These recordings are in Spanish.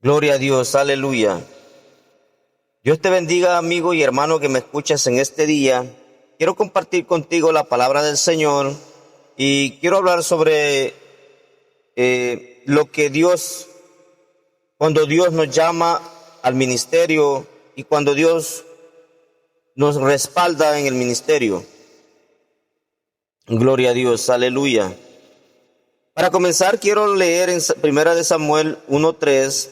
Gloria a Dios, aleluya. Dios te bendiga, amigo y hermano que me escuchas en este día. Quiero compartir contigo la palabra del Señor y quiero hablar sobre lo que Dios, cuando Dios nos llama al ministerio y cuando Dios nos respalda en el ministerio. Gloria a Dios, aleluya. Para comenzar, quiero leer en 1 Samuel 1:3,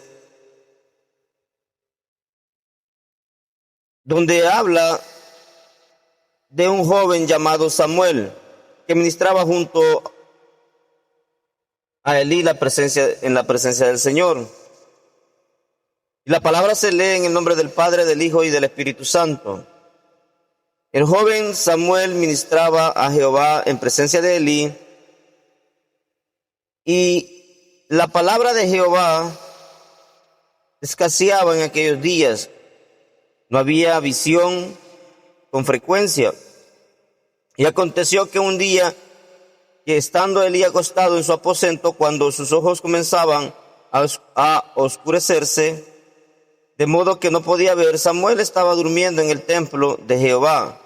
donde habla de un joven llamado Samuel, que ministraba junto a Elí en la presencia del Señor. Y la palabra se lee en el nombre del Padre, del Hijo y del Espíritu Santo. El joven Samuel ministraba a Jehová en presencia de Elí, y la palabra de Jehová escaseaba en aquellos días. No había visión con frecuencia. Y aconteció que un día, que estando Elí acostado en su aposento, cuando sus ojos comenzaban a oscurecerse, de modo que no podía ver, Samuel estaba durmiendo en el templo de Jehová,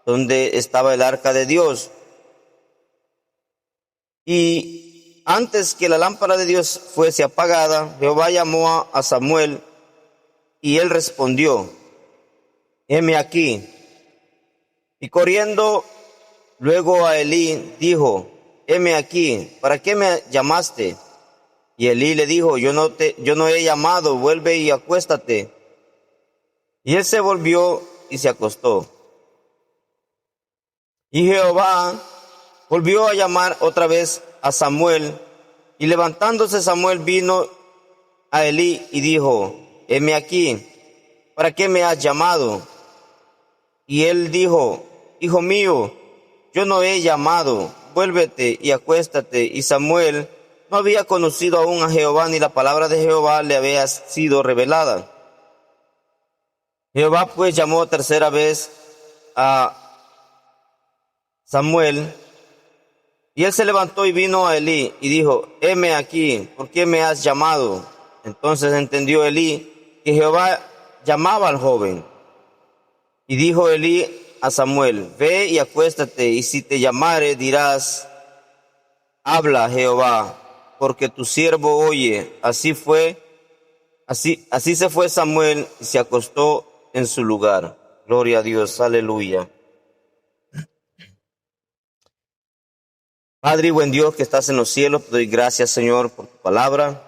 donde estaba el arca de Dios. Y antes que la lámpara de Dios fuese apagada, Jehová llamó a Samuel, y él respondió: heme aquí. Y corriendo luego a Elí, dijo: heme aquí, ¿para qué me llamaste? Y Elí le dijo: yo no he llamado, vuelve y acuéstate. Y él se volvió y se acostó. Y Jehová volvió a llamar otra vez a Samuel, y levantándose Samuel vino a Elí y dijo: heme aquí, ¿para qué me has llamado? Y él dijo: hijo mío, yo no he llamado, vuélvete y acuéstate. Y Samuel no había conocido aún a Jehová, ni la palabra de Jehová le había sido revelada. Jehová pues llamó tercera vez a Samuel, y él se levantó y vino a Elí y dijo: heme aquí, ¿por qué me has llamado? Entonces entendió Elí que Jehová llamaba al joven. Y dijo Elí a Samuel: ve y acuéstate, y si te llamare dirás: habla Jehová, porque tu siervo oye. Así se fue Samuel y se acostó en su lugar. Gloria a Dios, aleluya. Padre y buen Dios que estás en los cielos, te doy gracias, Señor, por tu palabra.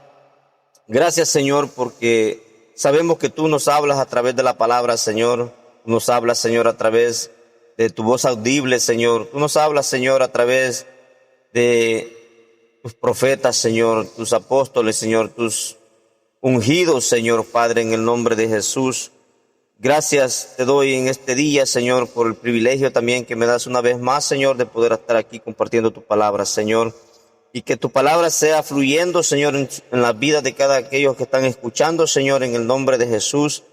Gracias, Señor, porque sabemos que tú nos hablas a través de la palabra, Señor. Tú nos hablas, Señor, a través de tu voz audible, Señor. Tú nos hablas, Señor, a través de tus profetas, Señor, tus apóstoles, Señor, tus ungidos, Señor, Padre, en el nombre de Jesús. Gracias te doy en este día, Señor, por el privilegio también que me das una vez más, Señor, de poder estar aquí compartiendo tu palabra, Señor. Y que tu palabra sea fluyendo, Señor, en la vida de cada aquellos que están escuchando, Señor, en el nombre de Jesús.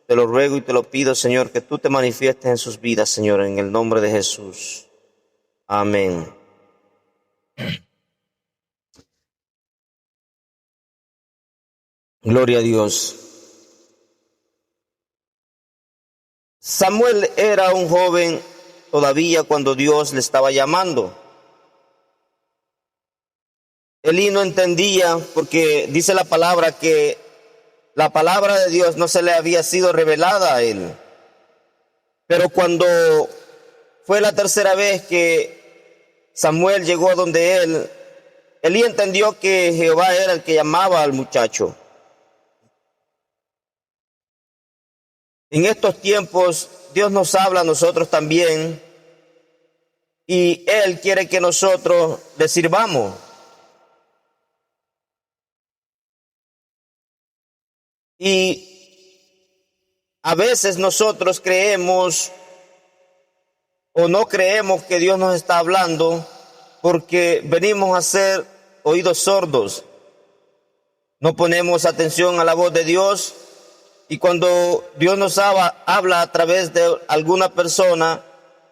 Te lo ruego y te lo pido, Señor, que tú te manifiestes en sus vidas, Señor, en el nombre de Jesús. Amén. Gloria a Dios. Samuel era un joven todavía cuando Dios le estaba llamando. Elí no entendía, porque dice la palabra que la palabra de Dios no se le había sido revelada a él. Pero cuando fue la tercera vez que Samuel llegó a donde él, Elí entendió que Jehová era el que llamaba al muchacho. En estos tiempos Dios nos habla a nosotros también, y Él quiere que nosotros le sirvamos. Y a veces nosotros creemos o no creemos que Dios nos está hablando, porque venimos a ser oídos sordos. No ponemos atención a la voz de Dios. Y cuando Dios nos habla a través de alguna persona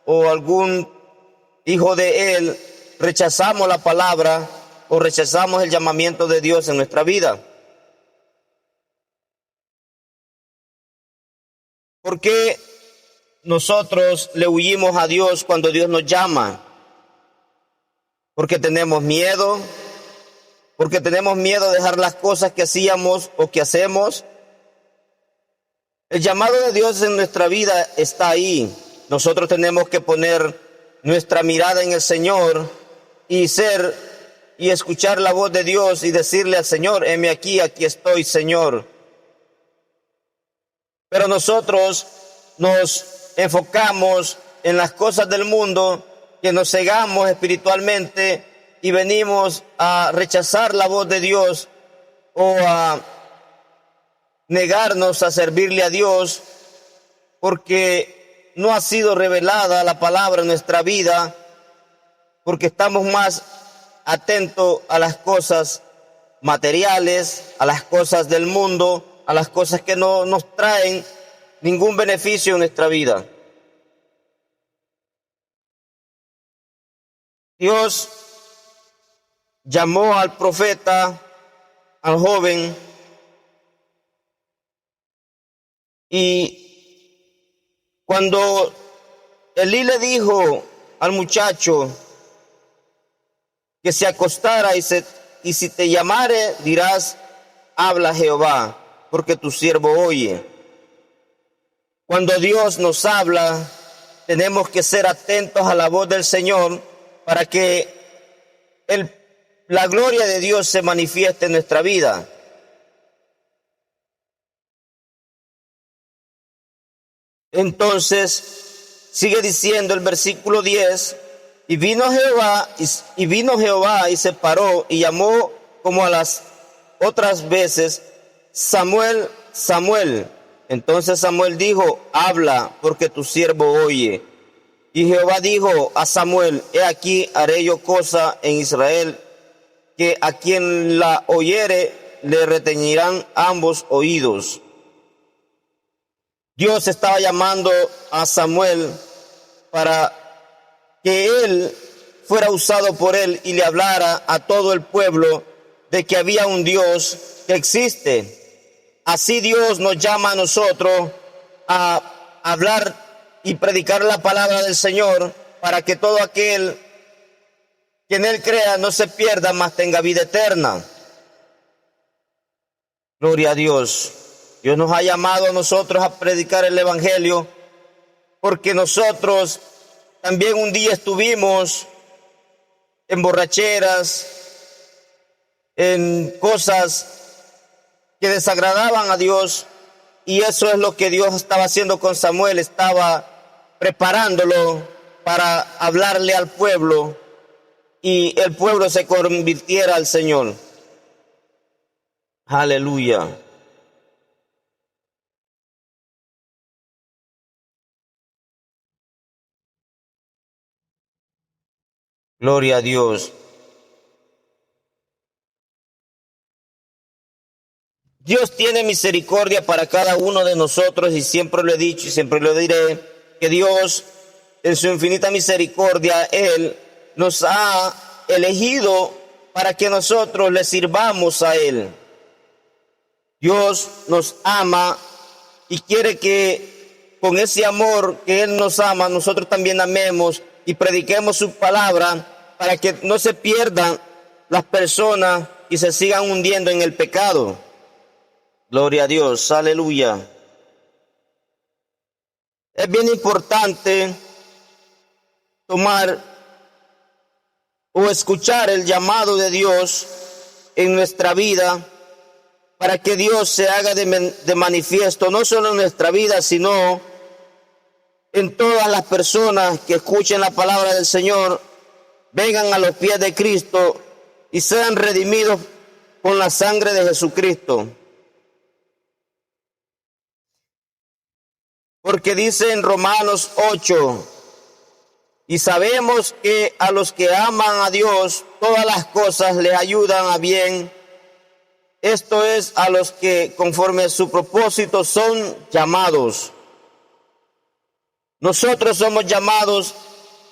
o algún hijo de Él, rechazamos la palabra o rechazamos el llamamiento de Dios en nuestra vida. ¿Por qué nosotros le huimos a Dios cuando Dios nos llama? Porque tenemos miedo, porque tenemos miedo de dejar las cosas que hacíamos o que hacemos. El llamado de Dios en nuestra vida está ahí. Nosotros tenemos que poner nuestra mirada en el Señor y escuchar la voz de Dios y decirle al Señor: heme aquí, aquí estoy, Señor. Pero nosotros nos enfocamos en las cosas del mundo, que nos cegamos espiritualmente y venimos a rechazar la voz de Dios o a negarnos a servirle a Dios porque no ha sido revelada la palabra en nuestra vida, porque estamos más atentos a las cosas materiales, a las cosas del mundo, a las cosas que no nos traen ningún beneficio en nuestra vida. Dios llamó al profeta, al joven, y cuando Elí le dijo al muchacho que se acostara y si te llamare dirás: habla Jehová, porque tu siervo oye. Cuando Dios nos habla, tenemos que ser atentos a la voz del Señor para que la gloria de Dios se manifieste en nuestra vida. Entonces, sigue diciendo el versículo 10, y vino Jehová y se paró y llamó como a las otras veces: Samuel, Samuel. Entonces Samuel dijo: habla, porque tu siervo oye. Y Jehová dijo a Samuel: he aquí haré yo cosa en Israel, que a quien la oyere le reteñirán ambos oídos. Dios estaba llamando a Samuel para que él fuera usado por él y le hablara a todo el pueblo de que había un Dios que existe. Así Dios nos llama a nosotros a hablar y predicar la palabra del Señor, para que todo aquel que en Él crea no se pierda, mas tenga vida eterna. Gloria a Dios. Dios nos ha llamado a nosotros a predicar el Evangelio, porque nosotros también un día estuvimos en borracheras, en cosas que desagradaban a Dios, y eso es lo que Dios estaba haciendo con Samuel. Estaba preparándolo para hablarle al pueblo y el pueblo se convirtiera al Señor. Aleluya. Gloria a Dios. Dios tiene misericordia para cada uno de nosotros, y siempre lo he dicho y siempre lo diré, que Dios en su infinita misericordia, Él nos ha elegido para que nosotros le sirvamos a Él. Dios nos ama y quiere que con ese amor que Él nos ama, nosotros también amemos y prediquemos su palabra, para que no se pierdan las personas y se sigan hundiendo en el pecado. Gloria a Dios, aleluya. Es bien importante tomar o escuchar el llamado de Dios en nuestra vida, para que Dios se haga de manifiesto, no solo en nuestra vida, sino en todas las personas que escuchen la palabra del Señor, vengan a los pies de Cristo y sean redimidos con la sangre de Jesucristo. Porque dice en Romanos 8, y sabemos que a los que aman a Dios, todas las cosas les ayudan a bien. Esto es, a los que conforme a su propósito son llamados. Nosotros somos llamados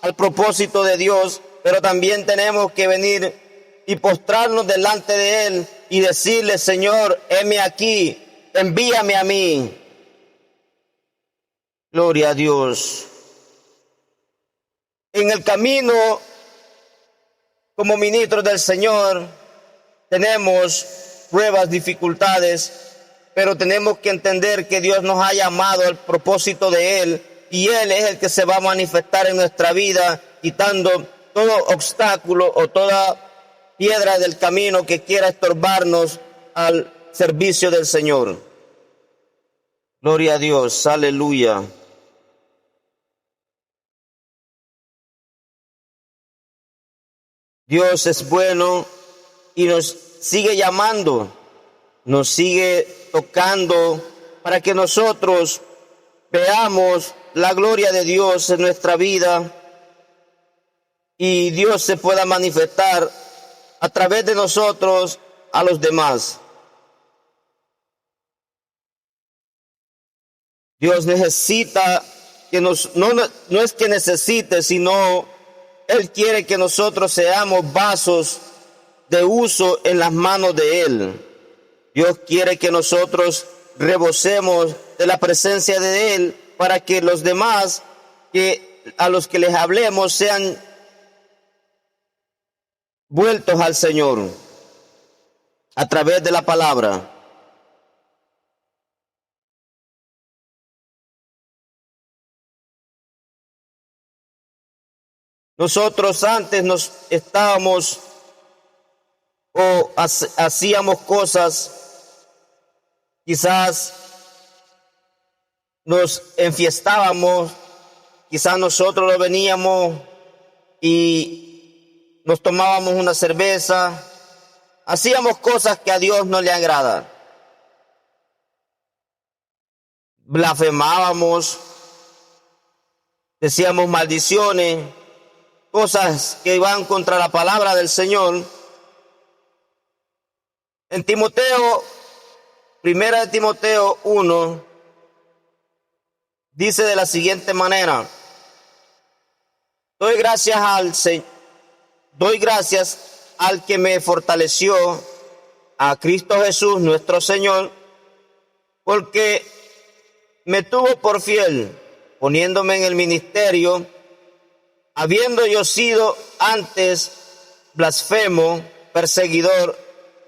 al propósito de Dios, pero también tenemos que venir y postrarnos delante de Él y decirle: Señor, heme aquí, envíame a mí. Gloria a Dios. En el camino, como ministros del Señor, tenemos pruebas, dificultades, pero tenemos que entender que Dios nos ha llamado al propósito de Él, y Él es el que se va a manifestar en nuestra vida, quitando todo obstáculo o toda piedra del camino que quiera estorbarnos al servicio del Señor. Gloria a Dios, aleluya. Dios es bueno y nos sigue llamando, nos sigue tocando para que nosotros veamos la gloria de Dios en nuestra vida y Dios se pueda manifestar a través de nosotros a los demás. Dios necesita que no es que necesite, sino Él quiere que nosotros seamos vasos de uso en las manos de Él. Dios quiere que nosotros rebosemos de la presencia de Él para que los demás a los que les hablemos sean vueltos al Señor a través de la palabra. Nosotros antes hacíamos cosas, quizás nos enfiestábamos, quizás nosotros lo veníamos y nos tomábamos una cerveza, hacíamos cosas que a Dios no le agradan. Blasfemábamos, decíamos maldiciones, cosas que iban contra la palabra del Señor. En Timoteo, 1 Timoteo 1, dice de la siguiente manera: doy gracias al que me fortaleció, a Cristo Jesús nuestro Señor, porque me tuvo por fiel, poniéndome en el ministerio, habiendo yo sido antes blasfemo, perseguidor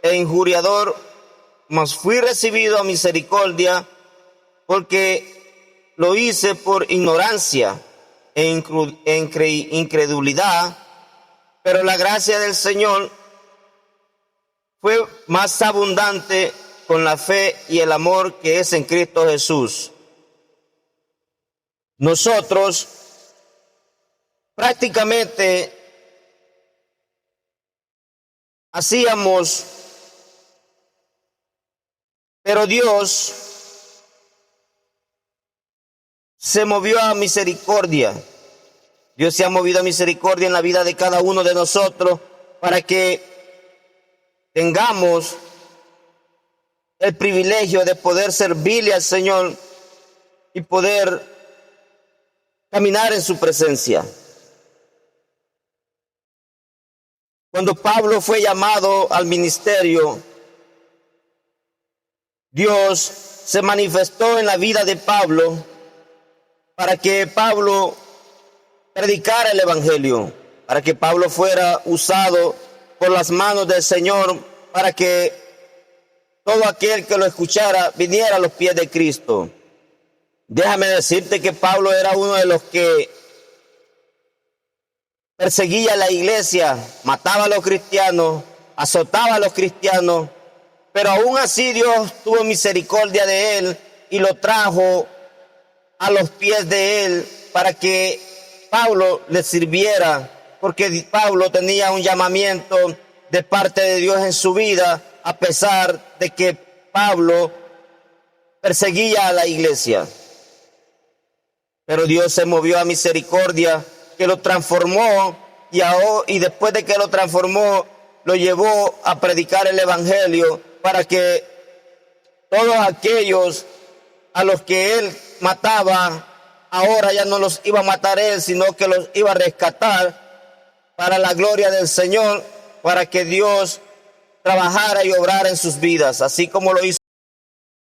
e injuriador, mas fui recibido a misericordia, porque lo hice por ignorancia e incredulidad, pero la gracia del Señor fue más abundante con la fe y el amor que es en Cristo Jesús. Nosotros prácticamente hacíamos, pero Dios se movió a misericordia. Dios se ha movido a misericordia en la vida de cada uno de nosotros para que tengamos el privilegio de poder servirle al Señor y poder caminar en su presencia. Cuando Pablo fue llamado al ministerio, Dios se manifestó en la vida de Pablo para que Pablo predicara el evangelio, para que Pablo fuera usado por las manos del Señor, para que todo aquel que lo escuchara viniera a los pies de Cristo. Déjame decirte que Pablo era uno de los que perseguía a la iglesia, mataba a los cristianos, azotaba a los cristianos, pero aún así Dios tuvo misericordia de él y lo trajo a los pies de él para que Pablo le sirviera, porque Pablo tenía un llamamiento de parte de Dios en su vida, a pesar de que Pablo perseguía a la iglesia. Pero Dios se movió a misericordia, que lo transformó y después de que lo transformó, lo llevó a predicar el evangelio para que todos aquellos a los que él mataba, ahora ya no los iba a matar él, sino que los iba a rescatar para la gloria del Señor, para que Dios trabajara y obrara en sus vidas, así como lo hizo